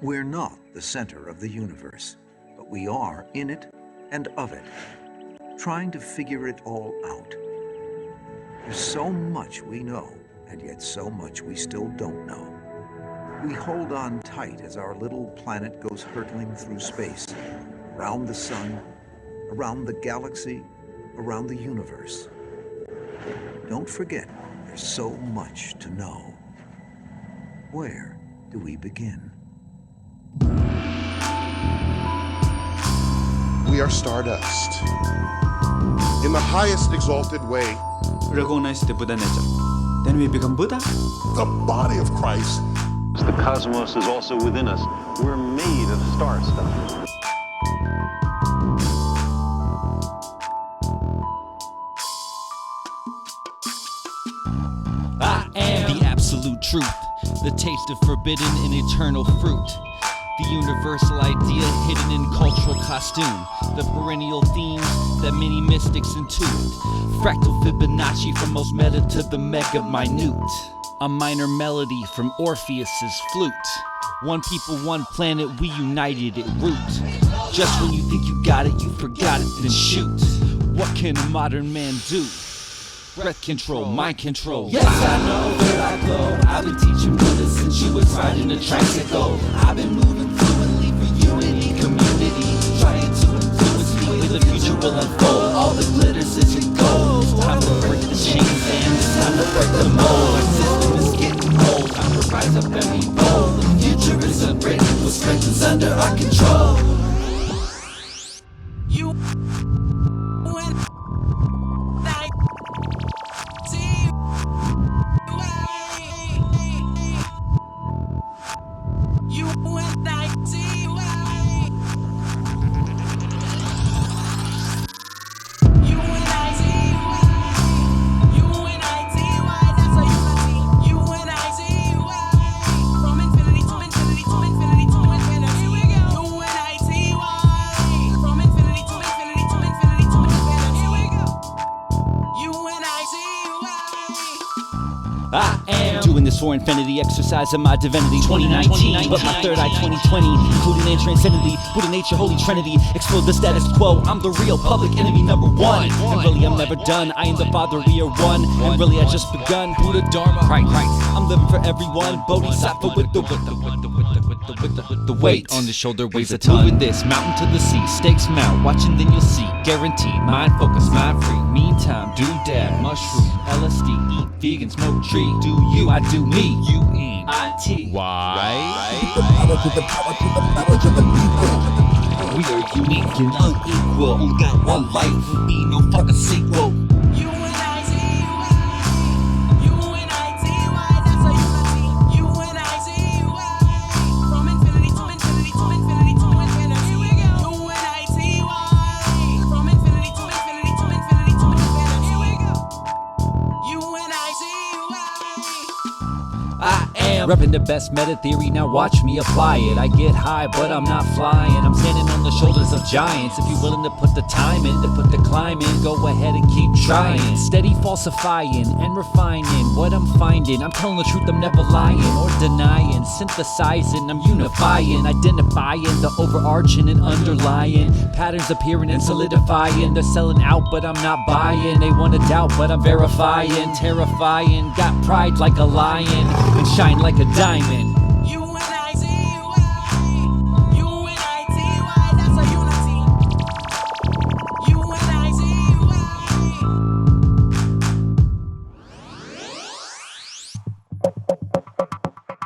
We're not the center of the universe, but we are in it and of it, trying to figure it all out. There's so much we know, and yet so much we still don't know. We hold on tight as our little planet goes hurtling through space, around the sun, around the galaxy, around the universe. Don't forget, there's so much to know. Where do we begin? We are stardust. In the highest exalted way, recognize the Buddha nature. Then we become Buddha. the body of Christ. The cosmos is also within us. We're made of star stuff. I am the absolute truth, the taste of forbidden and eternal fruit, the universal idea hidden in cultural costume, the perennial themes that many mystics intuit, fractal Fibonacci from most meta to the mega minute, a minor melody from Orpheus's flute. One people, one planet, we united at root. Just when you think you got it, you forgot it, then shoot. What can a modern man do? Breath control, mind control. Yes, I know where I go. I've been teaching Buddha since you was riding a tricycle. I've been moving fluently for unity, community, trying to influence me where the future will unfold. All the glitter says you gold. Time to break the chains and it's time to break the mold. Our system is getting old. Time to rise up and be bold. The future is unbreakable. Strength is under our control. You I am doing this for infinity, exercising my divinity 2019, but my third eye 2020, including in transcendently, Buddha nature, holy trinity, explode the status quo, I'm the real public enemy number one, and really I'm never done, I am the father, we are one, and really I just begun, Buddha Dharma, Christ, I'm living for everyone, Bodhisattva with the weight on the shoulder weighs a ton. Moving this mountain to the sea, stakes mount, watching then you'll see, guaranteed, mind focus, mind free, meantime, do dab, mushroom, LSD, eat vegan, smoke tree, do you, I do me, UNIT. Why? We are unique and unequal, only got one life, will be no fucking sequel. Reppin' the best meta theory, now watch me apply it. I get high, but I'm not flying. I'm standing on the shoulders of giants. If you're willing to put the time in, to put the climb in, go ahead and keep trying. Steady falsifying and refining what I'm finding. I'm telling the truth, I'm never lying or denying. Synthesizing, I'm unifying, identifying the overarching and underlying patterns appearing and solidifying. They're selling out, but I'm not buying. They wanna doubt, but I'm verifying. Terrifying, got pride like a lion and shine like a diamond.